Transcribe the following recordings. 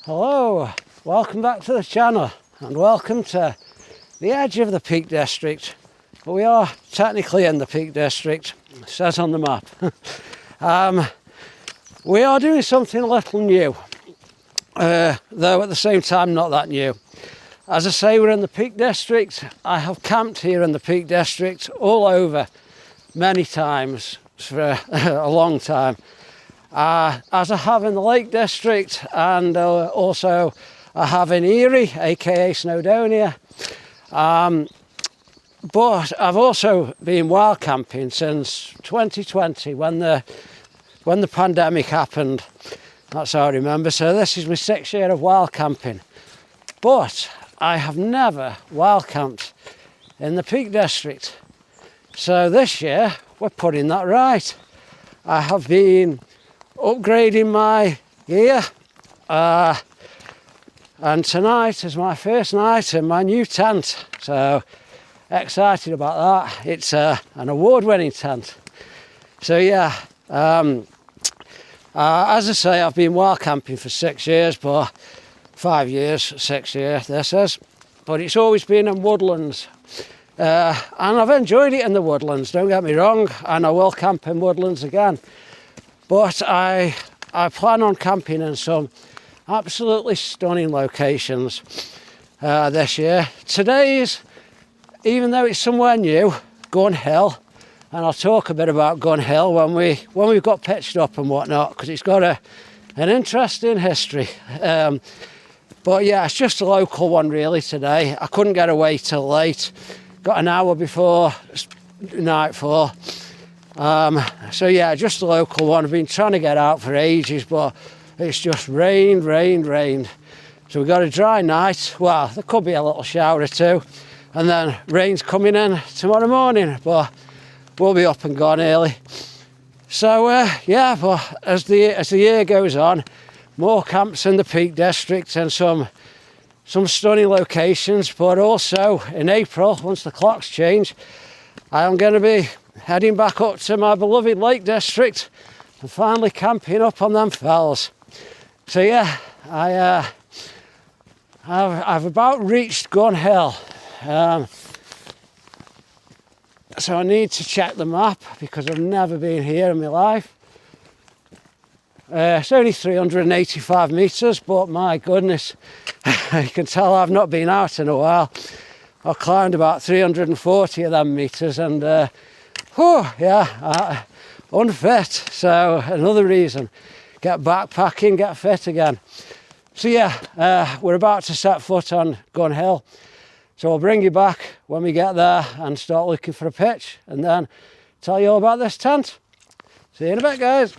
Hello, welcome back to the channel and welcome to the edge of the Peak District. But we are technically in the Peak District, it says on the map. We are doing something a little new, though at the same time not that new. As I say, we're in the Peak District. I have camped here in the Peak District all over many times for a long time. As I have in the Lake District, and also I have in Erie, aka Snowdonia. But I've also been wild camping since 2020 when the pandemic happened. That's how I remember. So this is my 6th year of wild camping. But I have never wild camped in the Peak District. So this year we're putting that right. I have been upgrading my gear, and tonight is my first night in my new tent, so excited about that. It's an award-winning tent. So yeah, as I say, I've been wild camping for 6 years, but 5 years, 6 years this is, but it's always been in woodlands, and I've enjoyed it in the woodlands, don't get me wrong, and I will camp in woodlands again. But I plan on camping in some absolutely stunning locations this year. Today's, even though it's somewhere new, Gun Hill, and I'll talk a bit about Gun Hill when we've got pitched up and whatnot, because it's got an interesting history. But yeah, it's just a local one really today. I couldn't get away till late. Got an hour before nightfall. So yeah, just a local one. I've been trying to get out for ages, but it's just rained. So we've got a dry night. Well, there could be a little shower or two, and then rain's coming in tomorrow morning, but we'll be up and gone early. So yeah, but as the year goes on, more camps in the Peak District and some stunning locations. But also in April, once the clocks change, I am going to be heading back up to my beloved Lake District and finally camping up on them fells. So yeah, I've about reached Gun Hill. So I need to check the map because I've never been here in my life. It's only 385 metres, but my goodness, you can tell I've not been out in a while. I've climbed about 340 of them metres and unfit. So another reason, get backpacking, get fit again. So yeah, we're about to set foot on Gun Hill. So I'll bring you back when we get there and start looking for a pitch, and then tell you all about this tent. See you in a bit, guys.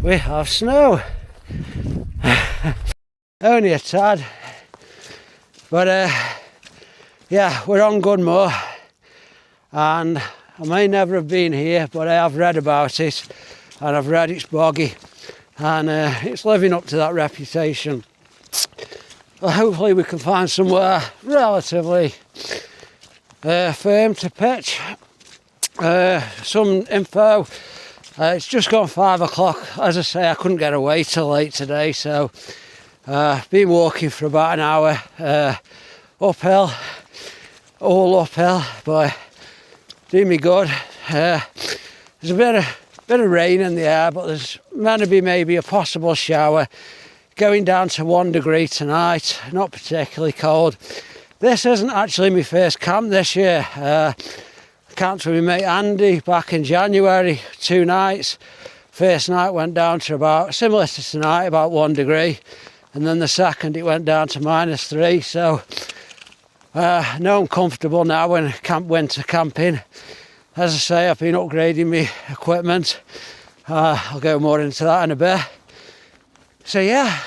We have snow. Only a tad, but yeah, we're on Gunmoor, and I may never have been here, but I have read about it, and I've read it's boggy, and it's living up to that reputation. Well, hopefully we can find somewhere relatively firm to pitch. Some info. It's just gone 5 o'clock. As I say, I couldn't get away till late today, so been walking for about an hour uphill, all uphill, but doing me good. There's a bit of bit of rain in the air, but there's meant to be maybe a possible shower. Going down to 1 degree tonight, not particularly cold. This isn't actually my first camp this year. I camped with my mate Andy back in January, 2 nights. First night went down to about, similar to tonight, about 1 degree. And then the second it went down to -3. So no, I'm comfortable now when winter camping. As I say, I've been upgrading my equipment. I'll go more into that in a bit. So yeah,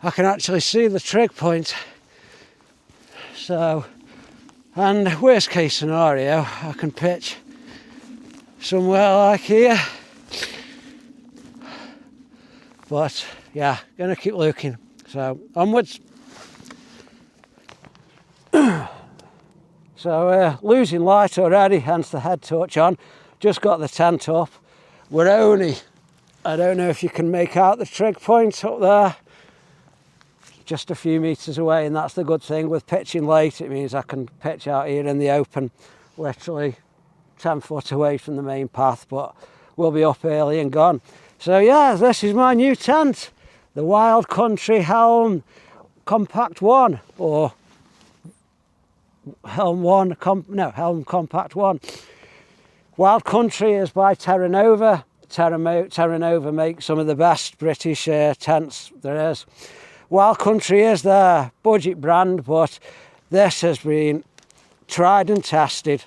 I can actually see the trig point. So, and worst case scenario, I can pitch somewhere like here. But yeah, gonna keep looking. So onwards. So losing light already, hence the head torch on. Just got the tent up. We're only, I don't know if you can make out the trig point up there, just a few metres away, and that's the good thing with pitching late. It means I can pitch out here in the open, literally 10 foot away from the main path, but we'll be up early and gone. So yeah, this is my new tent, the Wild Country Helm Compact 1, or Helm Compact 1. Wild Country is by Terra Nova. Terra Nova make some of the best British tents there is. Wild Country is their budget brand, but this has been tried and tested.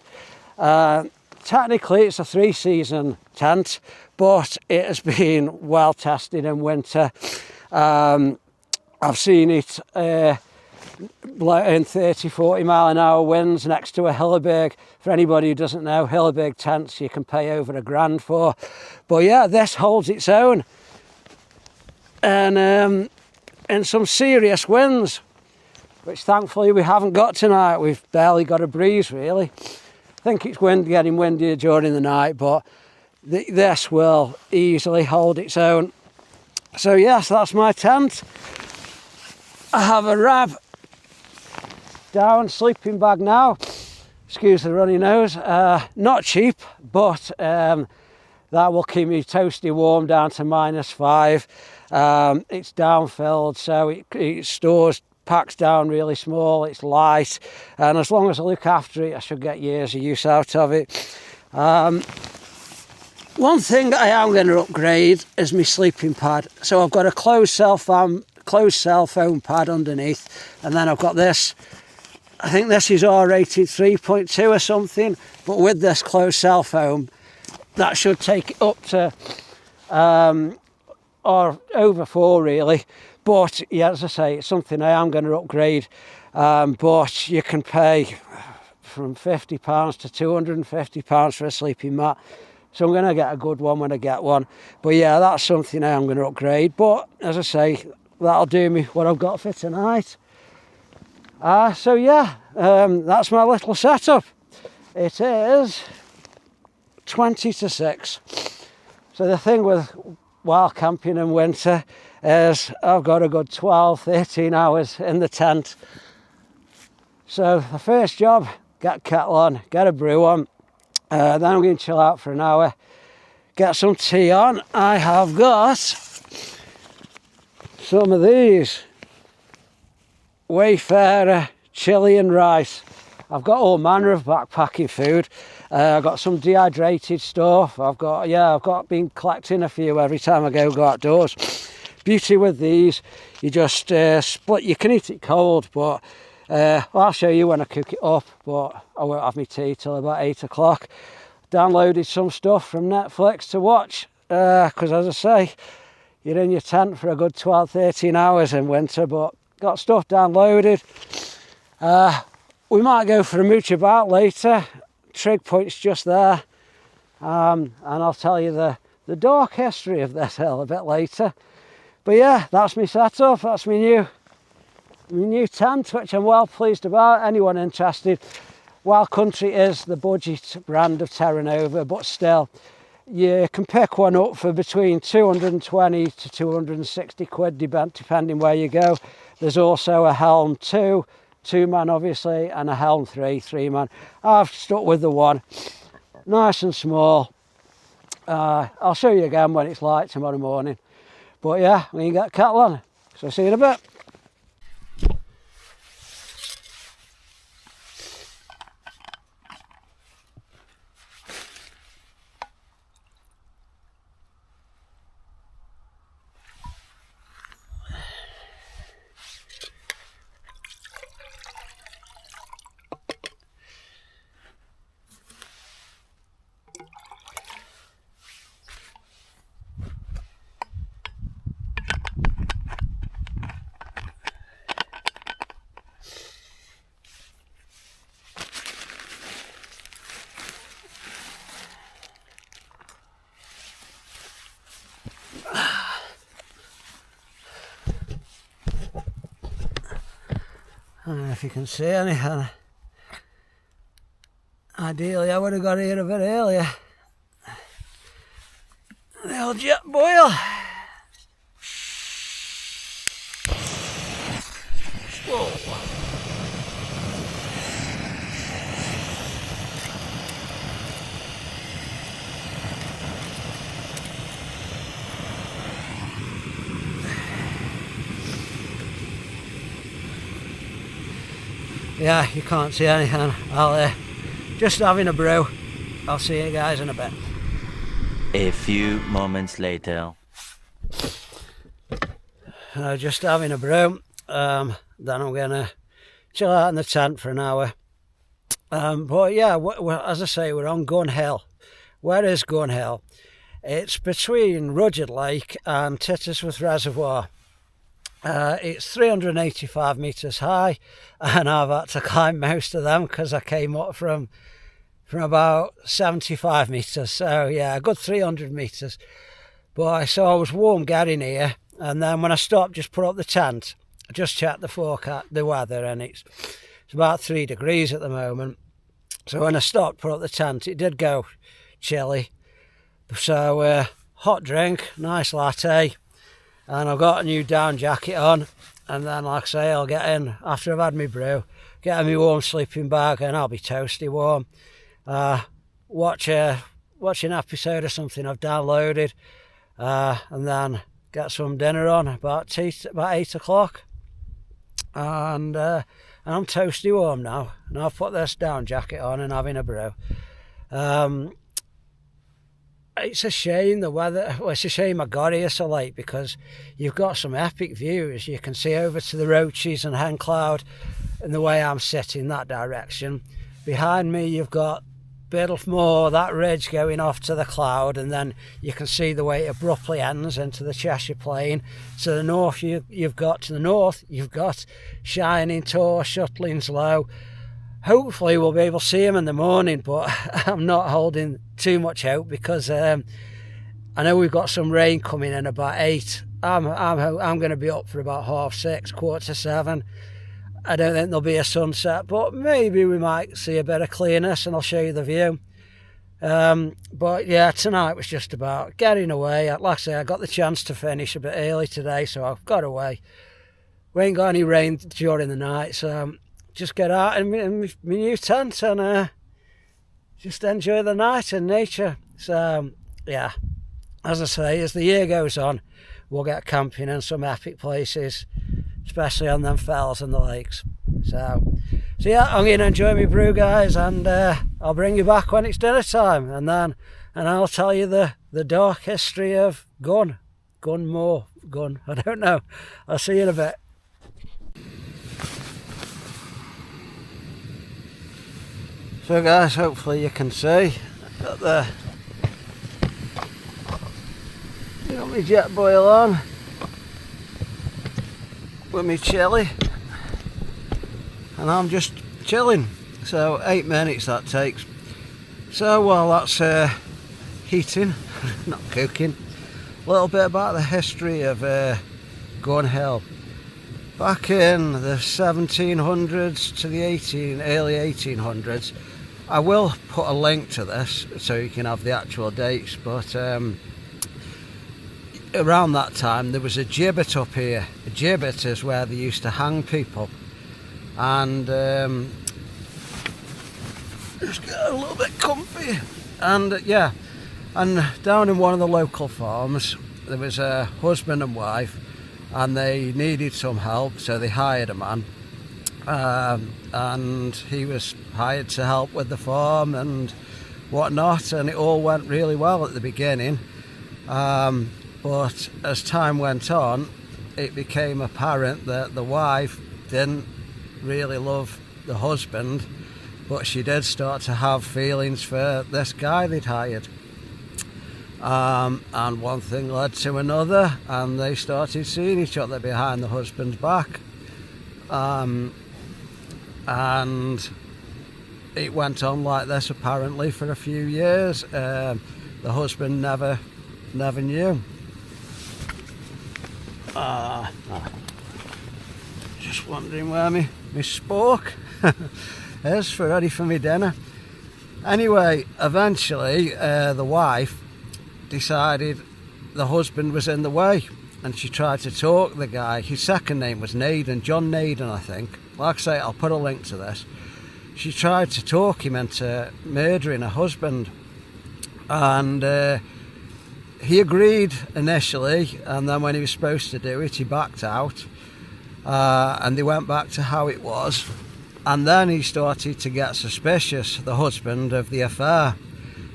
Technically it's a 3-season tent, but it has been well tested in winter. I've seen it in 30-40 mile an hour winds next to a Hilleberg. For anybody who doesn't know, Hilleberg tents you can pay over £1,000 for. But yeah, this holds its own. And in some serious winds, which thankfully we haven't got tonight. We've barely got a breeze really. I think it's getting windier during the night, but this will easily hold its own. So yes, that's my tent. I have a Rab down sleeping bag now. Excuse the runny nose. Not cheap, but that will keep me toasty warm down to -5. It's down-filled, so it stores, packs down really small, it's light, and as long as I look after it, I should get years of use out of it. One thing I am going to upgrade is my sleeping pad. So I've got a closed cell foam pad underneath, and then I've got this. I think this is R-rated 3.2 or something, but with this closed cell foam, that should take it up to or over 4 really. But yeah, as I say, it's something I am going to upgrade. But you can pay from £50 to £250 for a sleeping mat. So I'm going to get a good one when I get one. But yeah, that's something I am going to upgrade. But as I say, that'll do me what I've got for tonight. So yeah, that's my little setup. It is 20 to 6. So the thing with wild camping in winter is I've got a good 12-13 hours in the tent. So the first job, get kettle on, get a brew on, then I'm going to chill out for an hour, get some tea on. I have got some of these Wayfarer chili and rice. I've got all manner of backpacking food. I've got some dehydrated stuff. I've been collecting a few every time I go outdoors. Beauty with these, you just split. You can eat it cold, but I'll show you when I cook it up. But I won't have my tea till about 8 o'clock. Downloaded some stuff from Netflix to watch because, as I say, you're in your tent for a good 12-13 hours in winter. But got stuff downloaded. We might go for a mooch about later. Trig point's just there, and I'll tell you the dark history of this hill a bit later. But yeah, that's my setup. That's my new tent, which I'm well pleased about. Anyone interested, Wild Country is the budget brand of Terra Nova, but still, you can pick one up for between 220 to 260 quid, depending where you go. There's also a Helm 2, 2-man obviously, and a Helm 3, 3-man. I've stuck with the one. Nice and small. I'll show you again when it's light tomorrow morning. But yeah, we can get cattle on. So see you in a bit. I don't know if you can see anything. Ideally I would have got here a bit earlier. The old jet boil. Whoa. Yeah, you can't see anything. I'll just having a brew. I'll see you guys in a bit. A few moments later. Just having a brew. Then I'm gonna chill out in the tent for an hour. But yeah, as I say, we're on Gun Hill. Where is Gun Hill? It's between Rudyard Lake and Tittersworth Reservoir. It's 385 metres high, and I've had to climb most of them because I came up from about 75 metres. So yeah, a good 300 metres. But so I was warm getting here, and then when I stopped, just put up the tent. I just checked the forecast, the weather, and it's about 3 degrees at the moment. So when I stopped, put up the tent, it did go chilly. So hot drink, nice latte. And I've got a new down jacket on, and then like I say, I'll get in after I've had my brew, get in my warm sleeping bag, and I'll be toasty warm. Watch an episode or something I've downloaded, and then get some dinner on about 8 o'clock, and I'm toasty warm now. And I've put this down jacket on and having a brew. It's a shame the weather, well, it's a shame I got here so late, because you've got some epic views. You can see over to the Roaches and Hen Cloud, and the way I'm sitting that direction. Behind me you've got Biddlefmoor, that ridge going off to the cloud, and then you can see the way it abruptly ends into the Cheshire Plain. To the north you've got Shining Tor, Shuttlings Low. Hopefully we'll be able to see him in the morning, but I'm not holding too much hope, because I know we've got some rain coming in about 8. I'm going to be up for about 6:30, 6:45. I don't think there'll be a sunset, but maybe we might see a bit of clearness, and I'll show you the view. But yeah, tonight was just about getting away. Like I say, I got the chance to finish a bit early today, so I've got away. We ain't got any rain during the night, so just get out in my new tent and just enjoy the night and nature. So yeah, as I say, as the year goes on, we'll get camping in some epic places, especially on them fells and the lakes. So yeah, I'm going to enjoy my brew, guys, and I'll bring you back when it's dinner time, and I'll tell you the dark history of Gun. I don't know. I'll see you in a bit. So guys, hopefully you can see, got my jet boil on with my chilli, and I'm just chilling. So 8 minutes that takes. So while that's heating, not cooking, a little bit about the history of Gun Hill. Back in the 1700s to the early 1800s, I will put a link to this so you can have the actual dates, but around that time there was a gibbet up here. A gibbet is where they used to hang people, and just get a little bit comfy, and yeah, And down in one of the local farms, there was a husband and wife, and they needed some help, so they hired a man. And he was hired to help with the farm and whatnot, and it all went really well at the beginning. But as time went on, it became apparent that the wife didn't really love the husband, but she did start to have feelings for this guy they'd hired. And one thing led to another, and they started seeing each other behind the husband's back. And it went on like this apparently for a few years. The husband never knew. Just wondering where my spork is for ready for me dinner. Anyway, eventually the wife decided the husband was in the way, and she tried to talk the guy. His second name was Naden, John Naden, I think. Like I say, I'll put a link to this. She tried to talk him into murdering her husband, and he agreed initially, and then when he was supposed to do it, he backed out, and they went back to how it was. And then he started to get suspicious, the husband, of the affair,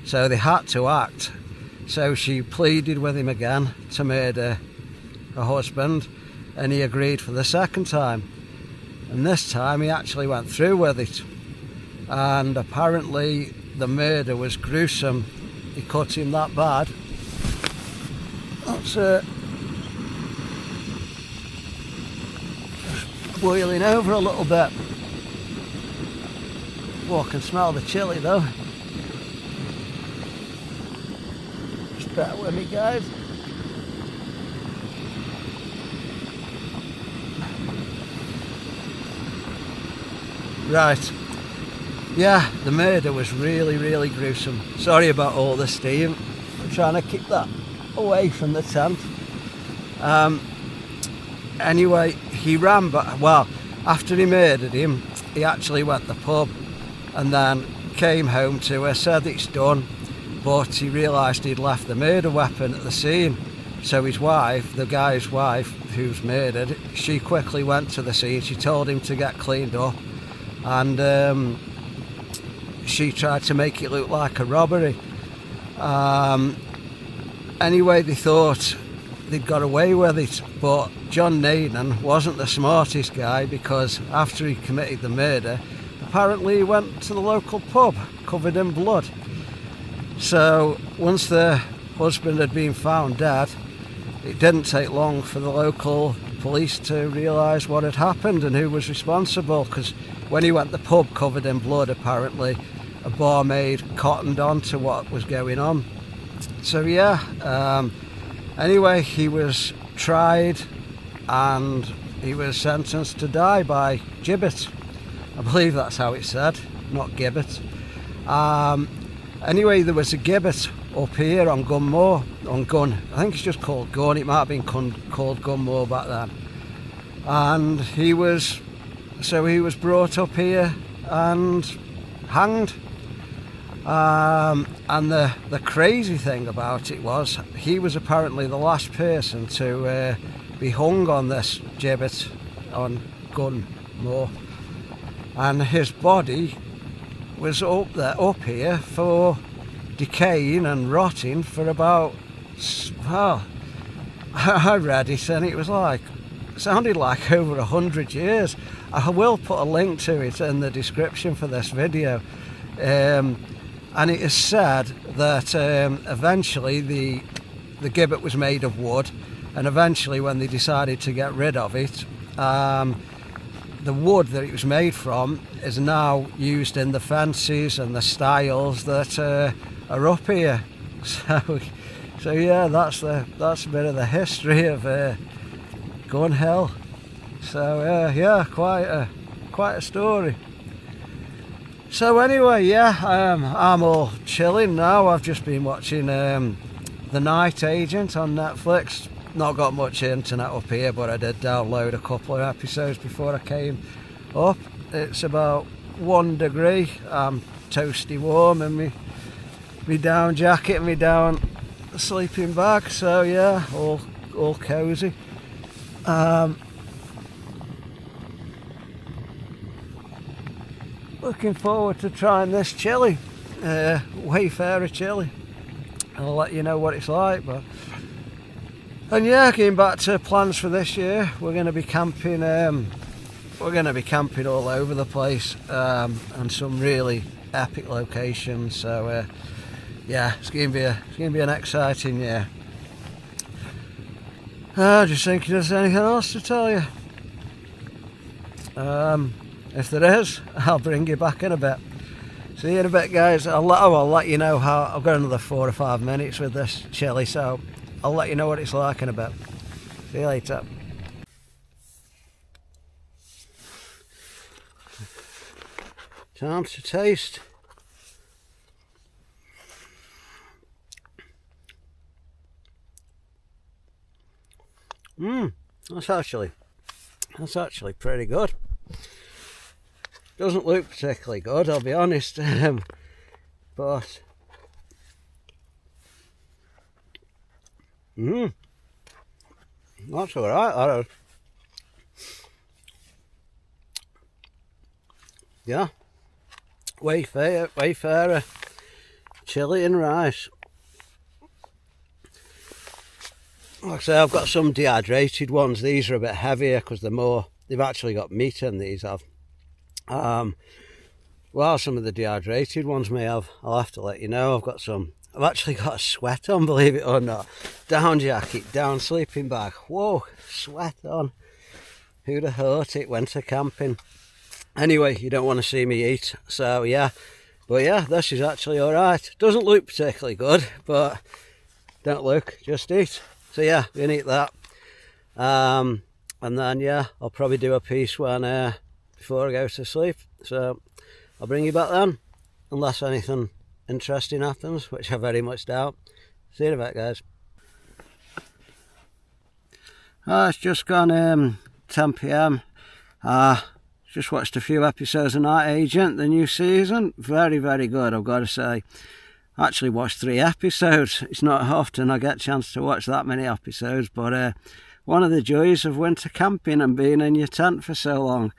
so they had to act. So she pleaded with him again to murder her husband, and he agreed for the second time. And this time he actually went through with it. And apparently the murder was gruesome. He cut him that bad. That's it. Just boiling over a little bit. Oh, I can smell the chili though. Just bear with me, guys. Right. Yeah, the murder was really, really gruesome. Sorry about all the steam. I'm trying to keep that away from the tent. Anyway, he ran back. Well, after he murdered him, he actually went to the pub and then came home to her, said it's done, but he realised he'd left the murder weapon at the scene. So his wife, the guy's wife who's murdered, she quickly went to the scene. She told him to get cleaned up, and she tried to make it look like a robbery. Anyway, they thought they'd got away with it, but John Naden wasn't the smartest guy, because after he committed the murder, apparently he went to the local pub covered in blood. So once the husband had been found dead, it didn't take long for the local police to realise what had happened and who was responsible, because when he went to the pub covered in blood, apparently a barmaid cottoned on to what was going on. So yeah, anyway, he was tried and he was sentenced to die by gibbet. I believe that's how it's said, not gibbet. Anyway, there was a gibbet up here on Gunmore, on Gun. I think it's just called Gun. It might have been called Gunmore back then. And he was brought up here and hanged. And the crazy thing about it was, he was apparently the last person to be hung on this gibbet on Gunmore, and his body was up here for decaying and rotting for about, well, I read it and it was sounded like over 100 years. I will put a link to it in the description for this video. And it is said that eventually the gibbet was made of wood, and eventually when they decided to get rid of it, the wood that it was made from is now used in the fences and the stiles that are up here. So yeah, that's a bit of the history of Gun Hill. So yeah, quite a story. So anyway, yeah, I'm all chilling now. I've just been watching The Night Agent on Netflix. Not got much internet up here, but I did download a couple of episodes before I came up. It's about 1 degree. I'm toasty warm in my down jacket and my down sleeping bag, so yeah, all cosy. Looking forward to trying this chili, Wayfarer chili. I'll let you know what it's like. But and yeah, getting back to plans for this year, we're going to be camping. We're going to be camping all over the place, and some really epic locations. So yeah, it's going to be an exciting year. Just thinking, is there anything else to tell you? If there is, I'll bring you back in a bit. See you in a bit, guys. I'll let you know how. I've got another 4 or 5 minutes with this chili, so I'll let you know what it's like in a bit. See you later. Time to taste. That's actually pretty good. Doesn't look particularly good, I'll be honest, but that's alright, that is. Yeah, Wayfarer chili and rice. Like I say, I've got some dehydrated ones. These are a bit heavier because they've actually got meat in these. Well, some of the dehydrated ones may have. I'll have to let you know. I've actually got a sweat on, believe it or not. Down jacket, down sleeping bag. Whoa, sweat on. Who'd have thought it? Winter camping. Anyway, you don't want to see me eat, so yeah. But yeah, this is actually alright. Doesn't look particularly good, but don't look, just eat. So yeah, we're gonna eat that. And then yeah, I'll probably do a piece before I go to sleep. So I'll bring you back then, unless anything interesting happens, which I very much doubt. See you in a bit, guys. It's just gone 10 PM. Just watched a few episodes of Night Agent, the new season. Very, very good, I've got to say. I actually watched 3 episodes. It's not often I get a chance to watch that many episodes, but one of the joys of winter camping and being in your tent for so long.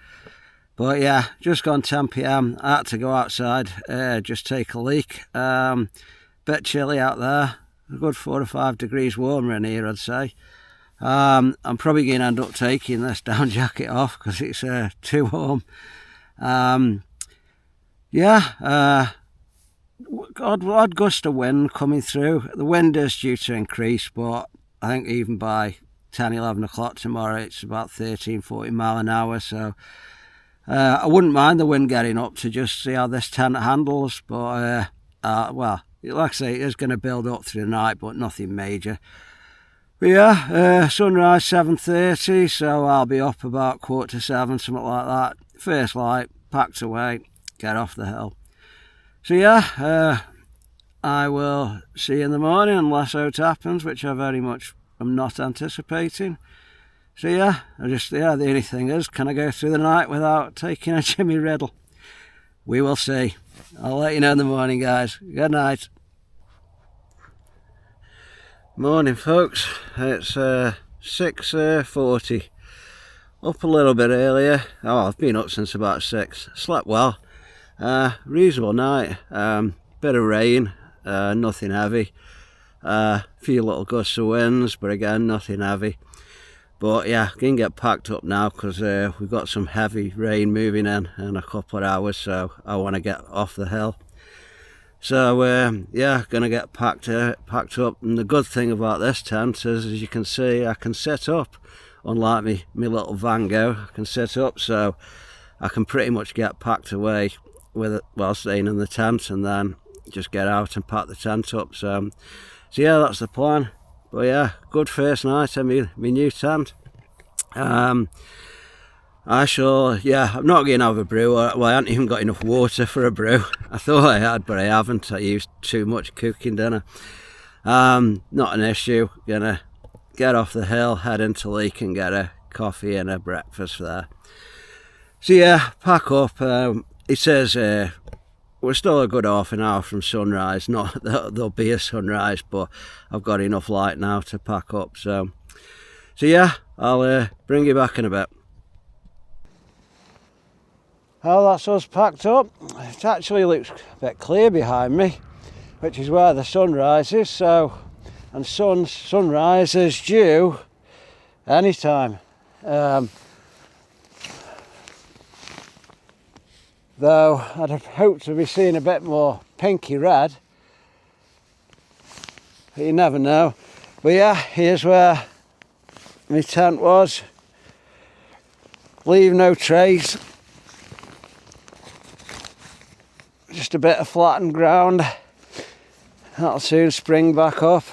But yeah, just gone 10 PM. I had to go outside, just take a leak. Bit chilly out there. A good 4 or 5 degrees warmer in here, I'd say. I'm probably going to end up taking this down jacket off because it's too warm. Yeah, odd gust of wind coming through. The wind is due to increase, but I think even by 10, 11 o'clock tomorrow, it's about 13, 14 mile an hour. So I wouldn't mind the wind getting up to just see how this tent handles. But well, like I say, it is going to build up through the night, but nothing major. But yeah, sunrise 7:30, so I'll be up about 6:45, something like that. First light, packed away, get off the hill. So yeah, I will see you in the morning unless out happens, which I very much am not anticipating. So yeah, the only thing is, can I go through the night without taking a Jimmy Riddle? We will see. I'll let you know in the morning, guys. Good night. Morning, folks. It's 6:40. Up a little bit earlier. Oh, I've been up since about 6. Slept well. Reasonable night. Bit of rain. Nothing heavy. Few little gusts of winds, but again, nothing heavy. But yeah, can get packed up now because we've got some heavy rain moving in a couple of hours, so I want to get off the hill. So yeah, gonna get packed up. And the good thing about this tent is, as you can see, I can sit up. Unlike me little Van Gogh, I can sit up, so I can pretty much get packed away with it while staying in the tent, and then just get out and pack the tent up. So yeah, that's the plan. But yeah, good first night in my new tent. I shall, yeah, I'm not going to have a brew. Well, I haven't even got enough water for a brew. I thought I had, but I haven't. I used too much cooking dinner. Not an issue. Gonna get off the hill, head into Leek and get a coffee and a breakfast there. So yeah, pack up. It says we're still a good half an hour from sunrise. Not that there'll be a sunrise, but I've got enough light now to pack up. So yeah, I'll bring you back in a bit. Oh, that's us packed up. It actually looks a bit clear behind me, which is where the sun rises. So, and sunrise is due anytime. Though I'd have hoped to be seeing a bit more pinky red, but you never know. But yeah, here's where my tent was. Leave no trace. Just a bit of flattened ground. That'll soon spring back up.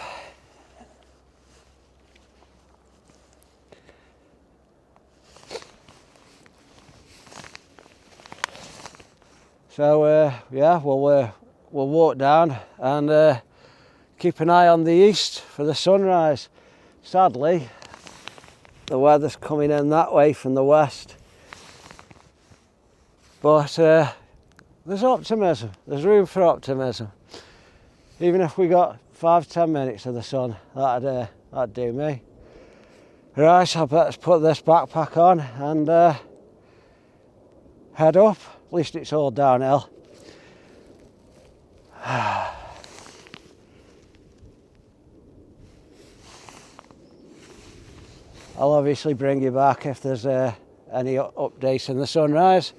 So yeah, we'll walk down and keep an eye on the east for the sunrise. Sadly, the weather's coming in that way from the west, but there's optimism. There's room for optimism. Even if we got 5-10 minutes of the sun, that'd do me. Right, I better put this backpack on and head up. At least it's all downhill. I'll obviously bring you back if there's any updates in the sunrise.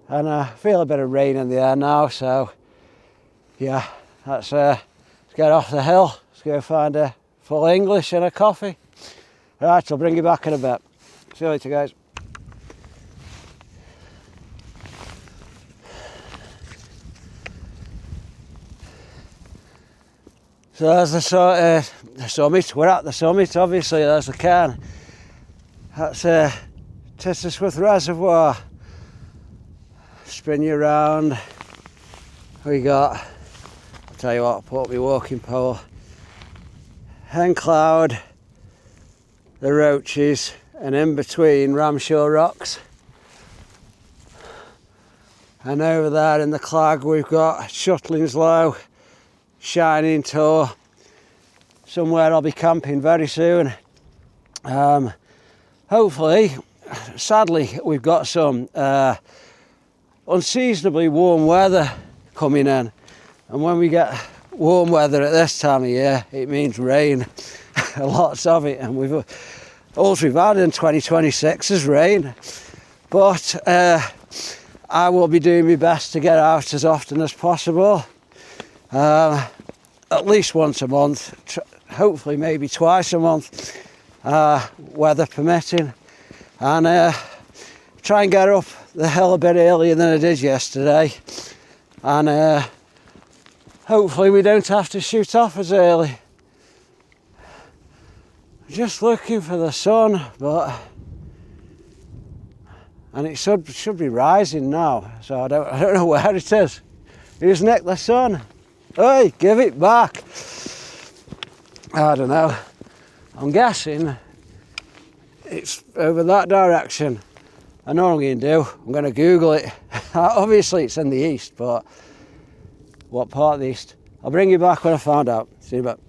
And I feel a bit of rain in the air now, so yeah, let's get off the hill. Let's go find a full English and a coffee. Right, I'll bring you back in a bit. See you later, guys. So there's the summit. We're at the summit, obviously. There's the cairn. That's Tissersworth Reservoir. Spin you around. We got, I'll tell you what, I'll put up my walking pole. Hen Cloud, the Roaches, and in between Ramshaw Rocks. And over there in the Clag we've got Shuttlings Low, Shining Tor. Somewhere I'll be camping very soon. Hopefully, sadly, we've got some unseasonably warm weather coming in, and when we get warm weather at this time of year, it means rain. Lots of it, and all we've had in 2026 is rain. But I will be doing my best to get out as often as possible. At least once a month, hopefully maybe twice a month, weather permitting, and try and get up the hill a bit earlier than I did yesterday, and hopefully we don't have to shoot off as early. Just looking for the sun, and it should be rising now, so I don't know where it is. Who's nicked the sun? Hey, give it back. I don't know. I'm guessing it's over that direction. I know what I'm going to do. I'm going to Google it. Obviously it's in the east, but what part of the east? I'll bring you back when I find out. See you in a bit.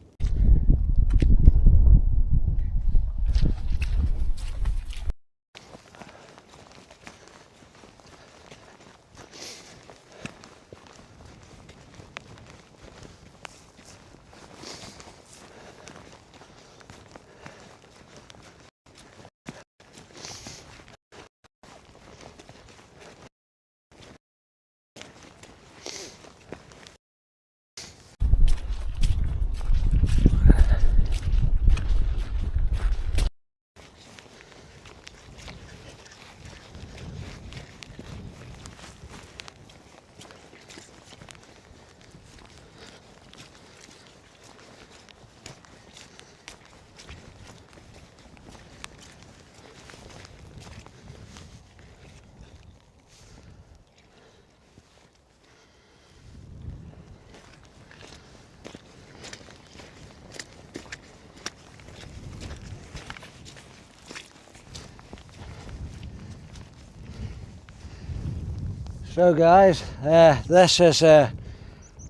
So guys, this is a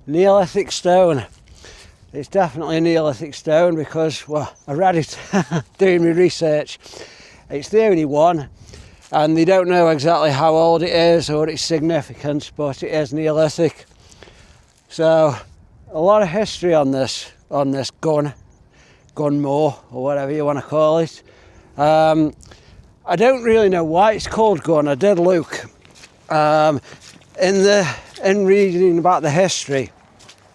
Neolithic stone. It's definitely a Neolithic stone because, well, I read it doing my research. It's the only one, and they don't know exactly how old it is or its significance, but it is Neolithic. So a lot of history on this gun moor, or whatever you want to call it. I don't really know why it's called gun. I did look. In reading about the history,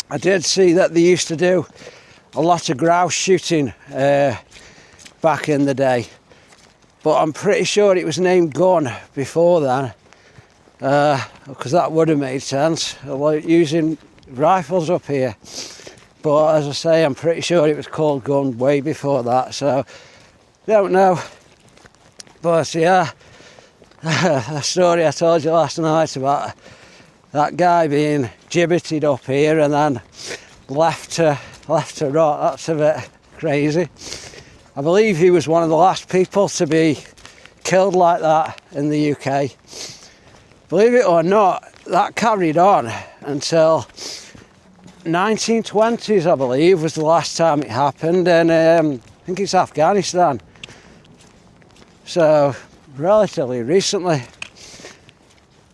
I did see that they used to do a lot of grouse shooting back in the day, but I'm pretty sure it was named gun before then, because that would have made sense, like using rifles up here. But as I say, I'm pretty sure it was called gun way before that, so don't know. But yeah, the story I told you last night about that guy being gibbeted up here and then left to rot, that's a bit crazy. I believe he was one of the last people to be killed like that in the UK. Believe it or not, that carried on until 1920s, I believe, was the last time it happened, and I think it's Afghanistan. So relatively recently.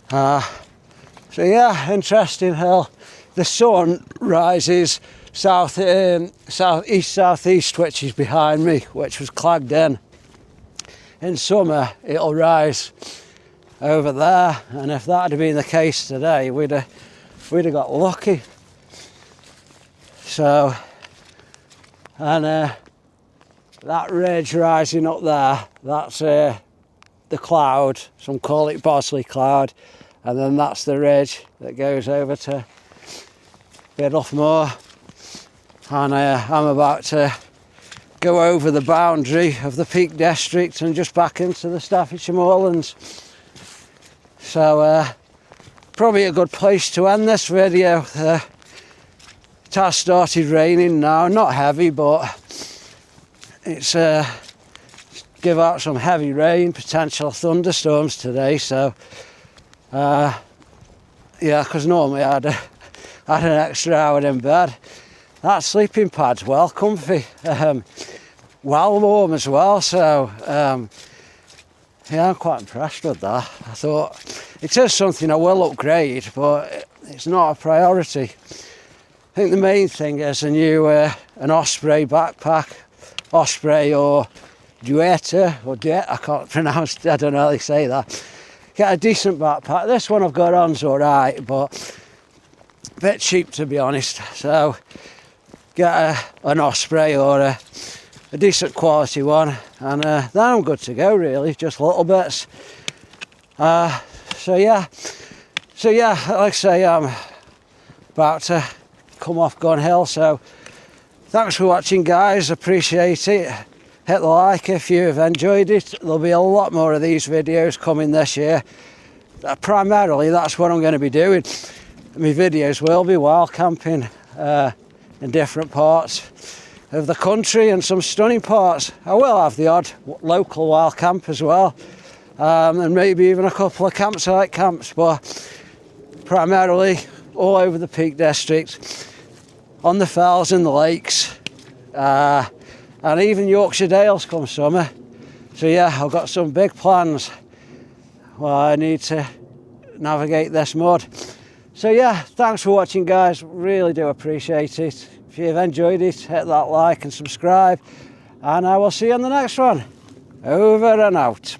So yeah, interesting how the sun rises southeast, which is behind me, which was clagged in. In summer, it'll rise over there, and if that had been the case today, we'd have got lucky. So, and that ridge rising up there, that's the cloud. Some call it Bosley Cloud, and then that's the ridge that goes over to Biddulph Moor. And I'm about to go over the boundary of the Peak District and just back into the Staffordshire Moorlands. So probably a good place to end this video. It has started raining now, not heavy, but it's give out some heavy rain, potential thunderstorms today. So yeah, because normally I'd had an extra hour in bed. That sleeping pad's well comfy, well warm as well. So yeah, I'm quite impressed with that. I thought it is something I will upgrade, but it's not a priority. I think the main thing is a new an Osprey backpack, Osprey or Dueta, or Duet, I can't pronounce it, I don't know how they say that. Get a decent backpack. This one I've got on's alright, but a bit cheap to be honest. So get an Osprey or a decent quality one, and then I'm good to go really, just little bits. So yeah, like I say, I'm about to come off Gun Hill, so thanks for watching guys, appreciate it. Hit the like if you've enjoyed it. There'll be a lot more of these videos coming this year. Primarily that's what I'm going to be doing. My videos will be wild camping in different parts of the country and some stunning parts. I will have the odd local wild camp as well, and maybe even a couple of campsite camps, but primarily all over the Peak District, on the fells and the lakes, and even Yorkshire Dales come summer. So yeah, I've got some big plans. Well, I need to navigate this mud. So yeah, thanks for watching guys, really do appreciate it. If you've enjoyed it, hit that like and subscribe, and I will see you on the next one. Over and out.